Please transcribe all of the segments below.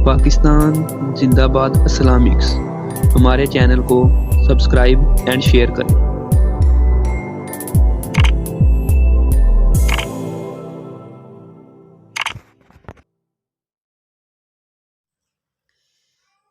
پاکستان زندہ باد اسلامکس ہمارے چینل کو سبسکرائب اینڈ شیئر کریں۔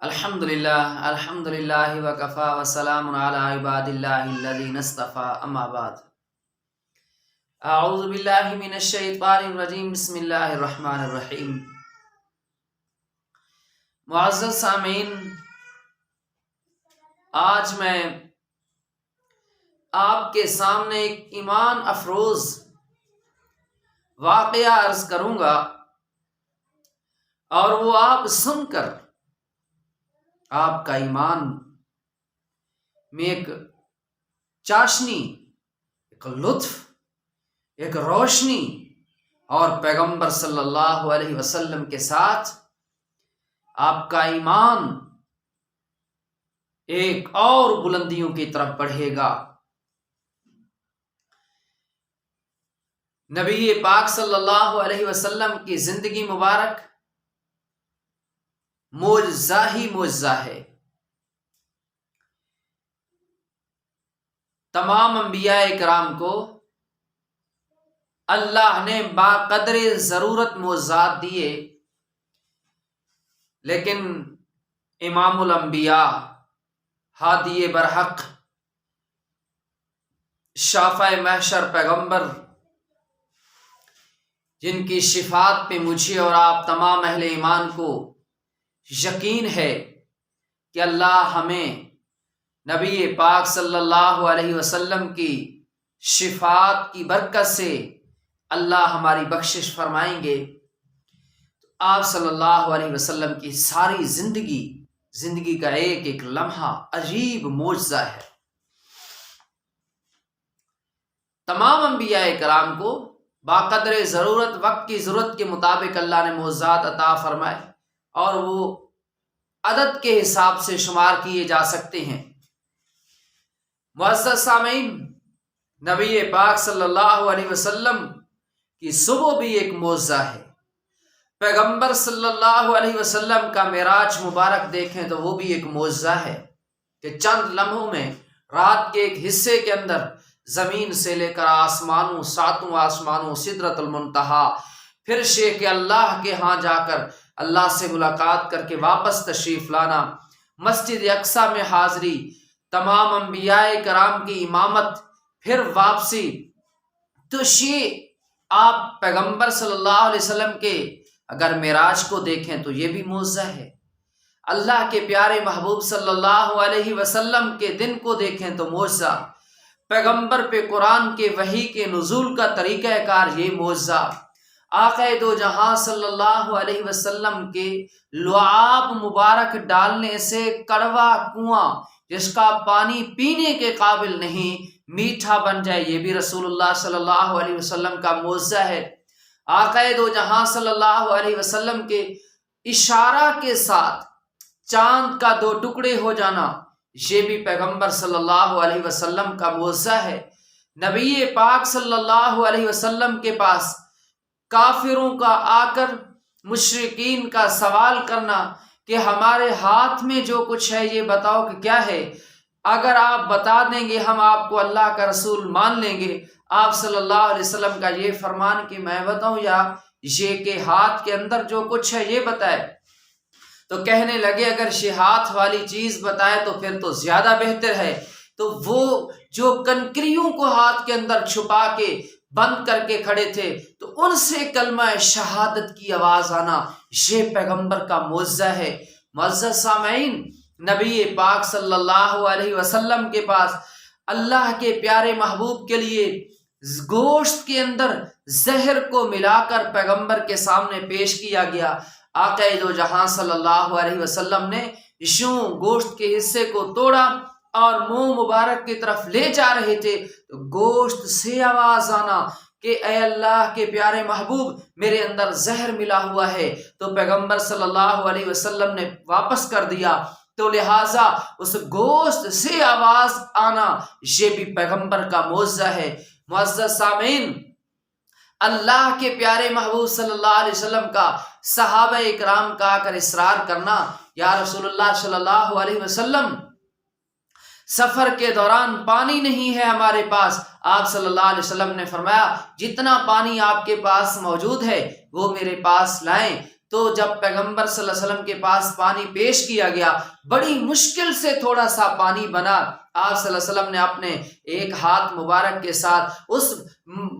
الحمدللہ وکفا وسلام علی عباد اللہ الذین اصطفى اما بعد اعوذ باللہ من الشیطان الرجیم بسم اللہ الرحمن الرحیم۔ معزز سامعین، آج میں آپ کے سامنے ایک ایمان افروز واقعہ عرض کروں گا، اور وہ آپ سن کر آپ کا ایمان میں ایک چاشنی، ایک لطف، ایک روشنی اور پیغمبر صلی اللہ علیہ وسلم کے ساتھ آپ کا ایمان ایک اور بلندیوں کی طرف بڑھے گا۔ نبی پاک صلی اللہ علیہ وسلم کی زندگی مبارک معجزہ ہی معجزہ ہے۔ تمام انبیاء کرام کو اللہ نے باقدر ضرورت معجزات دیے، لیکن امام الانبیاء، ہادی برحق، شافع محشر پیغمبر، جن کی شفاعت پہ مجھے اور آپ تمام اہل ایمان کو یقین ہے کہ اللہ ہمیں نبی پاک صلی اللہ علیہ وسلم کی شفاعت کی برکت سے اللہ ہماری بخشش فرمائیں گے۔ آپ صلی اللہ علیہ وسلم کی ساری زندگی کا ایک ایک لمحہ عجیب معجزہ ہے۔ تمام انبیاء کرام کو باقدر ضرورت، وقت کی ضرورت کے مطابق اللہ نے معجزات عطا فرمائے، اور وہ عدد کے حساب سے شمار کیے جا سکتے ہیں۔ معزز سامعین، نبی پاک صلی اللہ علیہ وسلم کی صبح بھی ایک معجزہ ہے۔ پیغمبر صلی اللہ علیہ وسلم کا معراج مبارک دیکھیں تو وہ بھی ایک معجزہ ہے کہ چند لمحوں میں رات کے ایک حصے کے اندر زمین سے لے کر آسمانوں، ساتوں آسمانوں، سدرۃ المنتہا، پھر شیخ اللہ کے ہاں جا کر اللہ سے ملاقات کر کے واپس تشریف لانا، مسجد اقصیٰ میں حاضری، تمام انبیاء کرام کی امامت، پھر واپسی۔ تو یہ آپ پیغمبر صلی اللہ علیہ وسلم کے اگر معراج کو دیکھیں تو یہ بھی معجزہ ہے۔ اللہ کے پیارے محبوب صلی اللہ علیہ وسلم کے دن کو دیکھیں تو معجزہ۔ پیغمبر پہ قرآن کے وحی کے نزول کا طریقہ کار، یہ معجزہ۔ آقا دو جہاں صلی اللہ علیہ وسلم کے لعاب مبارک ڈالنے سے کڑوا کنواں جس کا پانی پینے کے قابل نہیں میٹھا بن جائے، یہ بھی رسول اللہ صلی اللہ علیہ وسلم کا معجزہ ہے۔ آقا دو جہاں صلی اللہ علیہ وسلم کے اشارہ کے ساتھ چاند کا دو ٹکڑے ہو جانا، یہ بھی پیغمبر صلی اللہ علیہ وسلم کا معجزہ ہے۔ نبی پاک صلی اللہ علیہ وسلم کے پاس کافروں کا آ کر مشرکین کا سوال کرنا کہ ہمارے ہاتھ میں جو کچھ ہے یہ بتاؤ کہ کیا ہے، اگر آپ بتا دیں گے ہم آپ کو اللہ کا رسول مان لیں گے۔ آپ صلی اللہ علیہ وسلم کا یہ فرمان کہ میں بتاؤں یا یہ کہ ہاتھ کے اندر جو کچھ ہے یہ بتائے؟ تو کہنے لگے اگر یہ ہاتھ والی چیز بتائے تو پھر تو زیادہ بہتر ہے۔ تو وہ جو کنکریوں کو ہاتھ کے اندر چھپا کے بند کر کے کھڑے تھے، تو ان سے کلمہ شہادت کی آواز آنا، یہ پیغمبر کا معجزہ ہے۔ معزز سامعین، نبی پاک صلی اللہ علیہ وسلم کے پاس اللہ کے پیارے محبوب کے لیے گوشت کے اندر زہر کو ملا کر پیغمبر کے سامنے پیش کیا گیا۔ آقا دو جہاں صلی اللہ علیہ وسلم نے یوں گوشت کے حصے کو توڑا اور منہ مبارک کی طرف لے جا رہے تھے تو گوشت سے آواز آنا کہ اے اللہ کے پیارے محبوب، میرے اندر زہر ملا ہوا ہے۔ تو پیغمبر صلی اللہ علیہ وسلم نے واپس کر دیا۔ تو لہٰذا اس گوشت سے آواز آنا یہ بھی پیغمبر کا معجزہ ہے۔ معزز سامعین، اللہ کے پیارے محبوب صلی اللہ علیہ وسلم کا صحابہ اکرام کا کر اصرار کرنا، یا رسول اللہ صلی اللہ علیہ وسلم سفر کے دوران پانی نہیں ہے ہمارے پاس۔ آپ صلی اللہ علیہ وسلم نے فرمایا جتنا پانی آپ کے پاس موجود ہے وہ میرے پاس لائیں۔ تو جب پیغمبر صلی اللہ علیہ وسلم کے پاس پانی پیش کیا گیا، بڑی مشکل سے تھوڑا سا پانی بنا۔ آپ صلی اللہ علیہ وسلم نے اپنے ایک ہاتھ مبارک کے ساتھ اس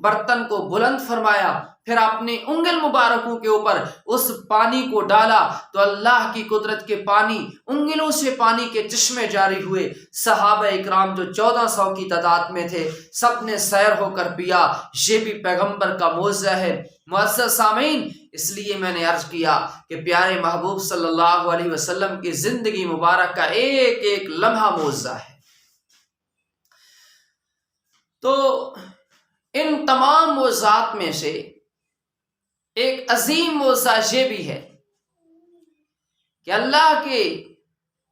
برتن کو بلند فرمایا، پھر اپنی انگل مبارکوں کے اوپر اس پانی کو ڈالا تو اللہ کی قدرت کے پانی، انگلوں سے پانی کے چشمے جاری ہوئے۔ صحابہ اکرام جو 1400 کی تعداد میں تھے، سب نے سیر ہو کر پیا۔ یہ بھی پیغمبر کا معجزہ ہے۔ معزز سامعین، اس لیے میں نے عرض کیا کہ پیارے محبوب صلی اللہ علیہ وسلم کی زندگی مبارک کا ایک ایک لمحہ معجزہ ہے۔ تو ان تمام معجزات میں سے ایک عظیم معجزہ یہ بھی ہے کہ اللہ کے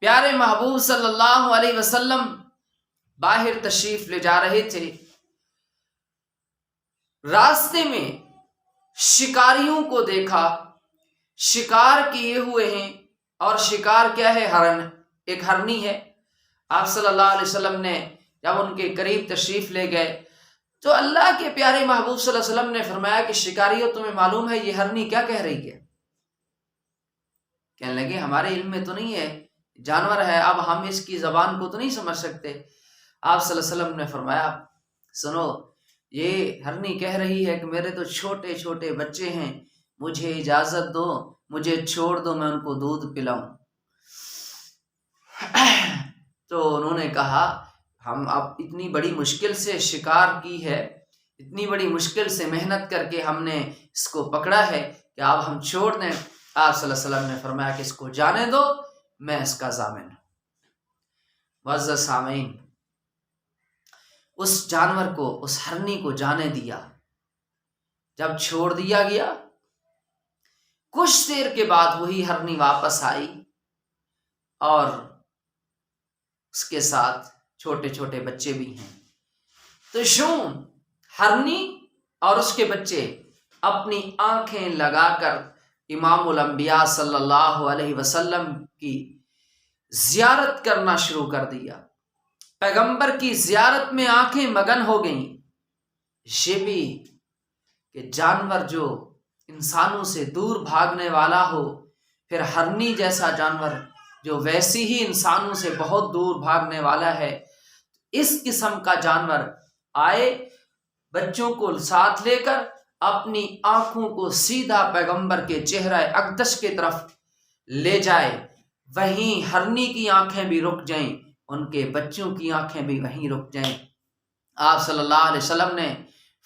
پیارے محبوب صلی اللہ علیہ وسلم باہر تشریف لے جا رہے تھے، راستے میں شکاریوں کو دیکھا، شکار کیے ہوئے ہیں، اور شکار کیا ہے؟ ہرن، ایک ہرنی ہے۔ آپ صلی اللہ علیہ وسلم نے جب ان کے قریب تشریف لے گئے تو اللہ کے پیارے محبوب صلی اللہ علیہ وسلم نے فرمایا کہ شکاریوں تمہیں معلوم ہے یہ ہرنی کیا کہہ رہی ہے؟ کہنے لگے ہمارے علم میں تو نہیں ہے، جانور ہے، اب ہم اس کی زبان کو تو نہیں سمجھ سکتے۔ آپ صلی اللہ علیہ وسلم نے فرمایا سنو، یہ ہرنی کہہ رہی ہے کہ میرے تو چھوٹے چھوٹے بچے ہیں، مجھے اجازت دو، مجھے چھوڑ دو، میں ان کو دودھ پلاؤں۔ تو انہوں نے کہا ہم اب اتنی بڑی مشکل سے شکار کی ہے، اتنی بڑی مشکل سے محنت کر کے ہم نے اس کو پکڑا ہے کہ اب ہم چھوڑ دیں۔ آپ صلی اللہ علیہ وسلم نے فرمایا کہ اس کو جانے دو، میں اس کا ضامن ہوں۔ معزز سامعین، اس جانور کو، اس ہرنی کو جانے دیا۔ جب چھوڑ دیا گیا، کچھ دیر کے بعد وہی ہرنی واپس آئی اور اس کے ساتھ چھوٹے چھوٹے بچے بھی ہیں۔ تو یوں ہرنی اور اس کے بچے اپنی آنکھیں لگا کر امام الانبیاء صلی اللہ علیہ وسلم کی زیارت کرنا شروع کر دیا۔ پیغمبر کی زیارت میں آنکھیں مگن ہو گئیں۔ یہ بھی کہ جانور جو انسانوں سے دور بھاگنے والا ہو، پھر ہرنی جیسا جانور جو ویسی ہی انسانوں سے بہت دور بھاگنے والا ہے، اس قسم کا جانور آئے، بچوں کو ساتھ لے کر اپنی آنکھوں کو سیدھا پیغمبر کے چہرہ اقدس کی طرف لے جائے، وہیں ہرنی کی آنکھیں بھی رک جائیں، ان کے بچوں کی آنکھیں بھی وہیں رک جائیں۔ آپ صلی اللہ علیہ وسلم نے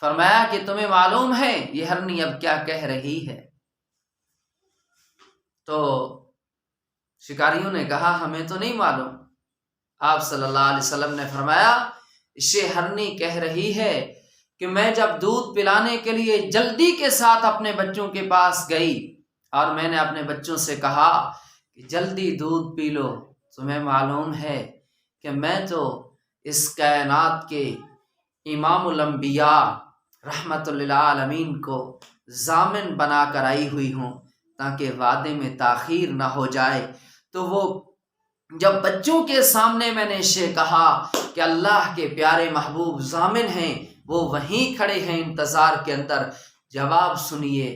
فرمایا کہ تمہیں معلوم ہے یہ ہرنی اب کیا کہہ رہی ہے؟ تو شکاریوں نے کہا ہمیں تو نہیں معلوم۔ آپ صلی اللہ علیہ وسلم نے فرمایا یہ ہرنی کہہ رہی ہے کہ میں جب دودھ پلانے کے لیے جلدی کے ساتھ اپنے بچوں کے پاس گئی اور میں نے اپنے بچوں سے کہا کہ جلدی دودھ پی لو، تمہیں معلوم ہے کہ میں تو اس کائنات کے امام الانبیاء رحمت للعالمین کو ضامن بنا کر آئی ہوئی ہوں تاکہ وعدے میں تاخیر نہ ہو جائے۔ تو وہ جب بچوں کے سامنے میں نے اسے کہا کہ اللہ کے پیارے محبوب ضامن ہیں، وہ وہیں کھڑے ہیں انتظار کے اندر، جواب سنیے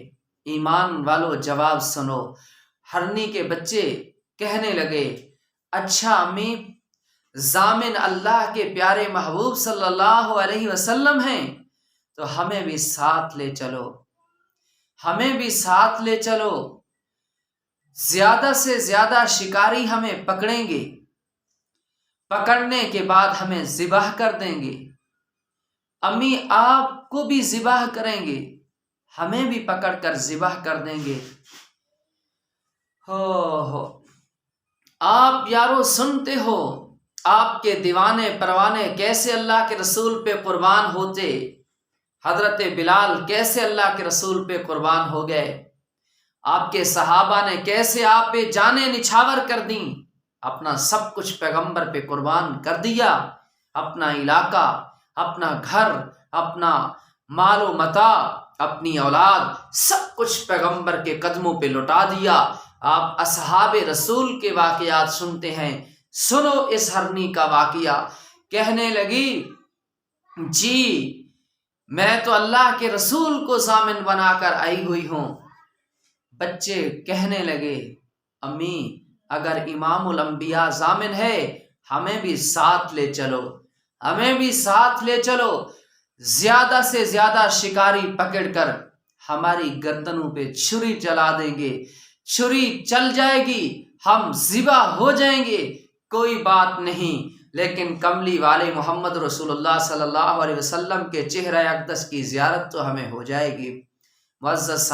ایمان والو، جواب سنو۔ ہرنی کے بچے کہنے لگے اچھا امی، ضامن اللہ کے پیارے محبوب صلی اللہ علیہ وسلم ہیں تو ہمیں بھی ساتھ لے چلو، ہمیں بھی ساتھ لے چلو، زیادہ سے زیادہ شکاری ہمیں پکڑیں گے، پکڑنے کے بعد ہمیں ذبح کر دیں گے، امی آپ کو بھی ذبح کریں گے، ہمیں بھی پکڑ کر ذبح کر دیں گے۔ ہو آپ یارو سنتے ہو آپ کے دیوانے پروانے کیسے اللہ کے رسول پہ قربان ہوتے، حضرت بلال کیسے اللہ کے رسول پہ قربان ہو گئے، آپ کے صحابہ نے کیسے آپ پہ جانیں نچھاور کر دیں، اپنا سب کچھ پیغمبر پہ قربان کر دیا، اپنا علاقہ، اپنا گھر، اپنا مال و متاع، اپنی اولاد سب کچھ پیغمبر کے قدموں پہ لٹا دیا۔ آپ اصحاب رسول کے واقعات سنتے ہیں، سنو اس ہرنی کا واقعہ۔ کہنے لگی جی میں تو اللہ کے رسول کو ضامن بنا کر آئی ہوئی ہوں۔ بچے کہنے لگے امی اگر امام الانبیاء ضامن ہے ہمیں بھی ساتھ لے چلو، ہمیں بھی ساتھ لے چلو، زیادہ سے زیادہ شکاری پکڑ کر ہماری گردنوں پہ چھری چلا دیں گے، چھری چل جائے گی، ہم ذبح ہو جائیں گے، کوئی بات نہیں، لیکن کملی والے محمد رسول اللہ صلی اللہ علیہ وسلم کے چہرہ اقدس کی زیارت تو ہمیں ہو جائے گی۔ معزز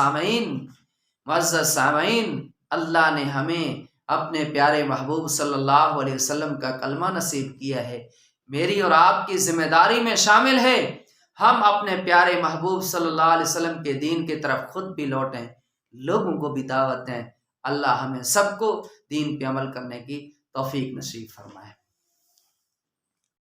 سامعین، اللہ نے ہمیں اپنے پیارے محبوب صلی اللہ علیہ وسلم کا کلمہ نصیب کیا ہے۔ میری اور آپ کی ذمہ داری میں شامل ہے ہم اپنے پیارے محبوب صلی اللہ علیہ وسلم کے دین کی طرف خود بھی لوٹیں، لوگوں کو بھی دعوت دیں۔ اللہ ہمیں سب کو دین پہ عمل کرنے کی توفیق نصیب فرمائے۔